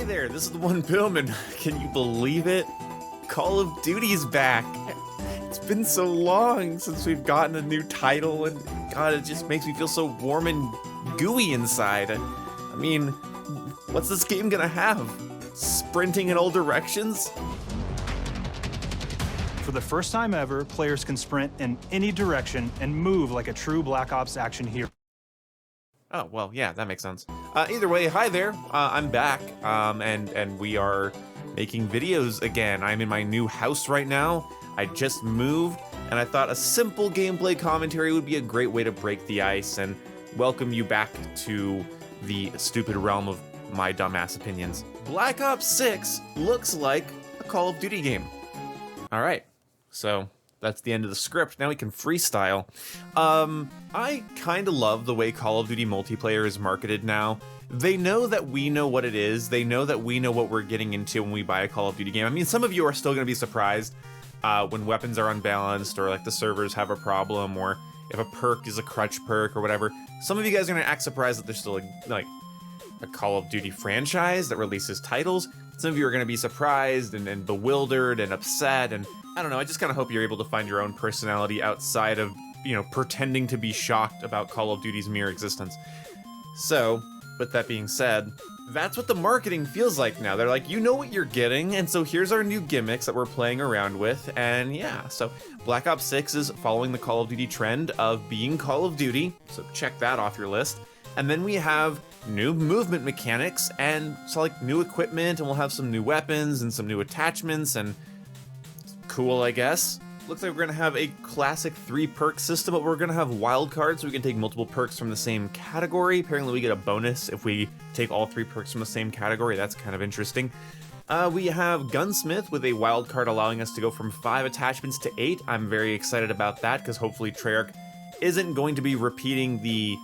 Hey there, this is the One Boom, and can you believe it? Call of Duty's back. It's been so long since we've gotten a new title, and God, it just makes me feel so warm and gooey inside. I mean, what's this game gonna have? Sprinting in all directions? For the first time ever, players can sprint in any direction and move like a true Black Ops action hero. Oh, well, yeah, that makes sense. Either way, hi there, I'm back, and we are making videos again. I'm in my new house right now. I just moved, and I thought a simple gameplay commentary would be a great way to break the ice and welcome you back to the stupid realm of my dumbass opinions. Black Ops 6 looks like a Call of Duty game. Alright, so that's the end of the script. Now we can freestyle. I kind of love the way Call of Duty multiplayer is marketed now. They know that we know what it is. They know that we know what we're getting into when we buy a Call of Duty game. I mean, some of you are still going to be surprised when weapons are unbalanced, or like the servers have a problem, or if a perk is a crutch perk or whatever. Some of you guys are going to act surprised that there's still a Call of Duty franchise that releases titles. Some of you are going to be surprised and bewildered and upset, and I don't know, I just kind of hope you're able to find your own personality outside of, you know, pretending to be shocked about Call of Duty's mere existence. So, with that being said, that's what the marketing feels like now. They're like, you know what you're getting, and so here's our new gimmicks that we're playing around with, and yeah, so Black Ops 6 is following the Call of Duty trend of being Call of Duty, so check that off your list. And then we have new movement mechanics, and so like new equipment, and we'll have some new weapons and some new attachments, and cool, I guess. Looks like we're gonna have a classic 3-perk system, but we're gonna have wild cards so we can take multiple perks from the same category. Apparently we get a bonus if we take all 3 perks from the same category. That's kind of interesting. We have Gunsmith with a wild card allowing us to go from 5 attachments to 8. I'm very excited about that because hopefully Treyarch isn't going to be repeating the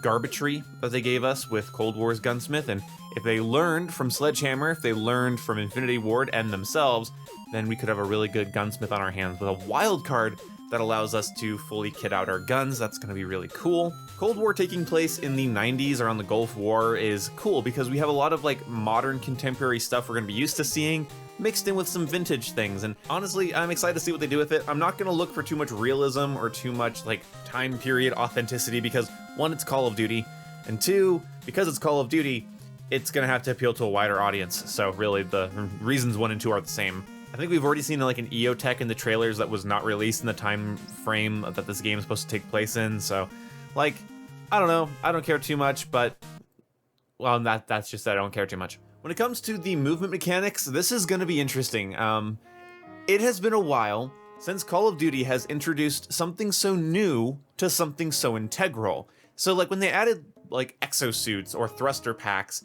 garbage-tree that they gave us with Cold War's Gunsmith, and if they learned from Sledgehammer, if they learned from Infinity Ward and themselves, then we could have a really good gunsmith on our hands with a wild card that allows us to fully kit out our guns. That's going to be really cool. Cold War taking place in the 90s around the Gulf War is cool because we have a lot of like modern contemporary stuff we're going to be used to seeing mixed in with some vintage things, and honestly I'm excited to see what they do with it. I'm not going to look for too much realism or too much like time period authenticity because 1, it's Call of Duty, and 2, because it's Call of Duty, it's going to have to appeal to a wider audience. So really the reasons 1 and 2 are the same. I think we've already seen like an EO tech in the trailers that was not released in the time frame that this game is supposed to take place in, so like, I don't know, I don't care too much, but well, that's just that I don't care too much. When it comes to the movement mechanics, this is going to be interesting. It has been a while since Call of Duty has introduced something so new to something so integral. So like when they added like exosuits or thruster packs,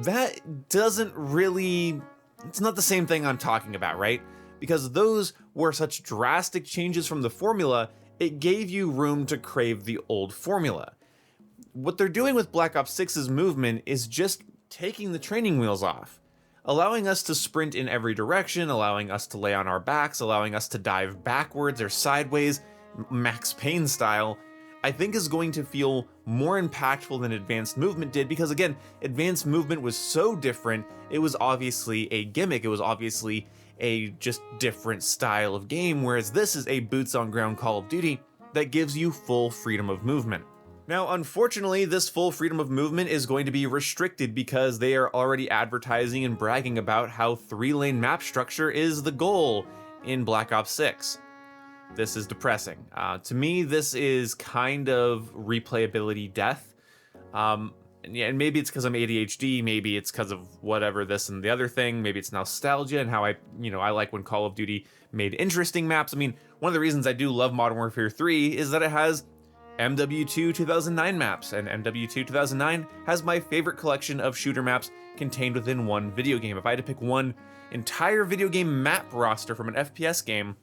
that doesn't really, it's not the same thing I'm talking about, right? Because those were such drastic changes from the formula, it gave you room to crave the old formula. What they're doing with Black Ops 6's movement is just taking the training wheels off, allowing us to sprint in every direction, allowing us to lay on our backs, allowing us to dive backwards or sideways, Max Payne style, I think is going to feel more impactful than advanced movement did, because again, advanced movement was so different, it was obviously a gimmick, it was obviously a just different style of game, whereas this is a boots on ground Call of Duty that gives you full freedom of movement. Now, unfortunately, this full freedom of movement is going to be restricted because they are already advertising and bragging about how 3-lane map structure is the goal in Black Ops 6. This is depressing. To me, this is kind of replayability death. And maybe it's because I'm ADHD, maybe it's because of whatever this and the other thing, maybe it's nostalgia and how I like when Call of Duty made interesting maps. I mean, one of the reasons I do love Modern Warfare 3 is that it has MW2 2009 maps, and MW2 2009 has my favorite collection of shooter maps contained within one video game. If I had to pick one entire video game map roster from an FPS game,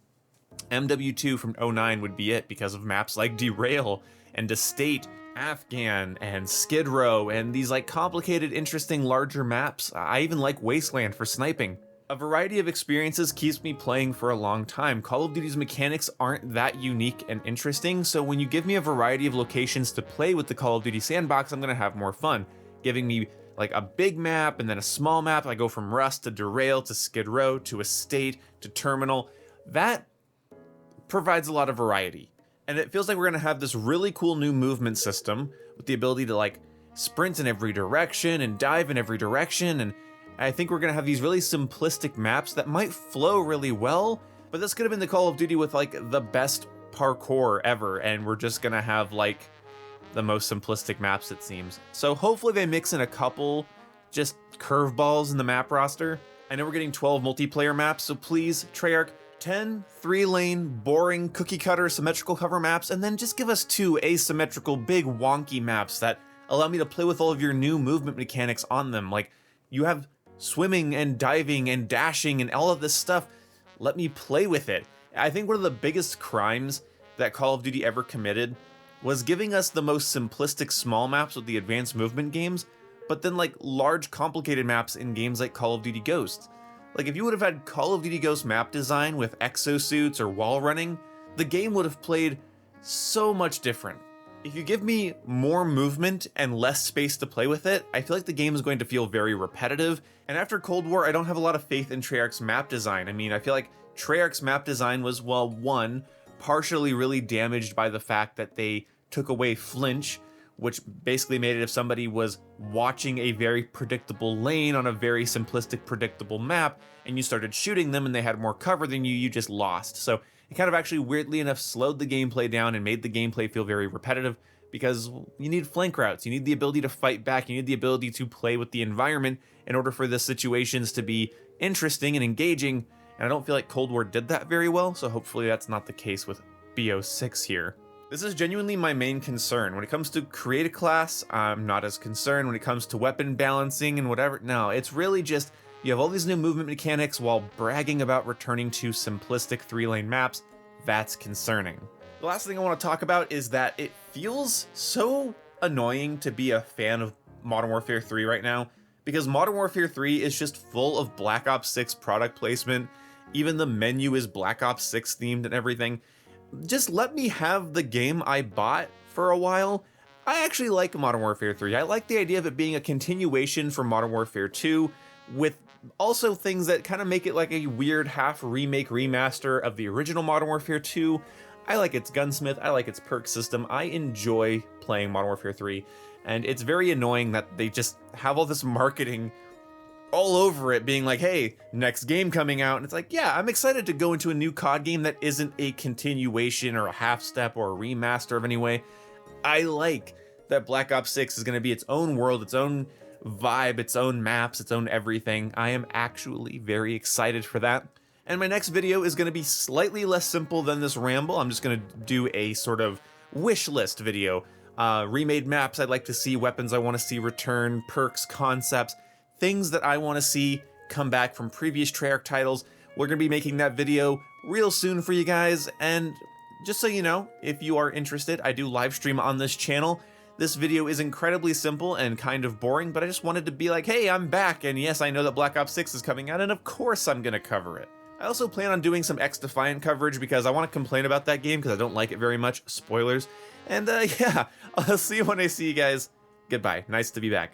MW2 from 09 would be it because of maps like Derail and Estate, Afghan, and Skid Row, and these like complicated, interesting, larger maps. I even like Wasteland for sniping. A variety of experiences keeps me playing for a long time. Call of Duty's mechanics aren't that unique and interesting, so when you give me a variety of locations to play with the Call of Duty sandbox, I'm gonna have more fun. Giving me like a big map and then a small map. I go from Rust to Derail to Skid Row to Estate to Terminal. That provides a lot of variety. And it feels like we're gonna have this really cool new movement system with the ability to like sprint in every direction and dive in every direction. And I think we're gonna have these really simplistic maps that might flow really well, but this could have been the Call of Duty with like the best parkour ever, and we're just gonna have like the most simplistic maps, it seems. So hopefully they mix in a couple just curveballs in the map roster. I know we're getting 12 multiplayer maps, so please, Treyarch, 10 3-lane, boring, cookie-cutter, symmetrical cover maps, and then just give us 2 asymmetrical, big, wonky maps that allow me to play with all of your new movement mechanics on them. Like, you have swimming and diving and dashing and all of this stuff. Let me play with it. I think one of the biggest crimes that Call of Duty ever committed was giving us the most simplistic small maps with the advanced movement games, but then like large complicated maps in games like Call of Duty Ghosts. Like if you would have had Call of Duty Ghost map design with exosuits or wall running, the game would have played so much different. If you give me more movement and less space to play with it, I feel like the game is going to feel very repetitive, and after Cold War, I don't have a lot of faith in Treyarch's map design. I mean, I feel like Treyarch's map design was, well, one, partially really damaged by the fact that they took away flinch, which basically made it if somebody was watching a very predictable lane on a very simplistic, predictable map, and you started shooting them and they had more cover than you, you just lost. So it kind of actually, weirdly enough, slowed the gameplay down and made the gameplay feel very repetitive, because you need flank routes, you need the ability to fight back, you need the ability to play with the environment in order for the situations to be interesting and engaging, and I don't feel like Cold War did that very well, so hopefully that's not the case with BO6 here. This is genuinely my main concern. When it comes to create a class, I'm not as concerned. When it comes to weapon balancing and whatever, no, it's really just, you have all these new movement mechanics while bragging about returning to simplistic 3-lane maps. That's concerning. The last thing I want to talk about is that it feels so annoying to be a fan of Modern Warfare 3 right now, because Modern Warfare 3 is just full of Black Ops 6 product placement. Even the menu is Black Ops 6 themed and everything. Just let me have the game I bought for a while. I actually like Modern Warfare 3. I like the idea of it being a continuation from Modern Warfare 2, with also things that kind of make it like a weird half remake remaster of the original Modern Warfare 2. I like its gunsmith, I like its perk system, I enjoy playing Modern Warfare 3, and it's very annoying that they just have all this marketing all over it being like, hey, next game coming out, and it's like, yeah, I'm excited to go into a new COD game that isn't a continuation or a half step or a remaster of any way. I like that Black Ops 6 is going to be its own world, its own vibe, its own maps, its own everything. I am actually very excited for that. And my next video is going to be slightly less simple than this ramble. I'm just going to do a sort of wish list video. Remade maps I'd like to see, weapons I want to see return, perks, concepts, things that I want to see come back from previous Treyarch titles. We're going to be making that video real soon for you guys, and just so you know, if you are interested, I do live stream on this channel. This video is incredibly simple and kind of boring, but I just wanted to be like, hey, I'm back, and yes, I know that Black Ops 6 is coming out, and of course I'm going to cover it. I also plan on doing some X-Defiant coverage because I want to complain about that game because I don't like it very much. Spoilers. And yeah, I'll see you when I see you guys. Goodbye. Nice to be back.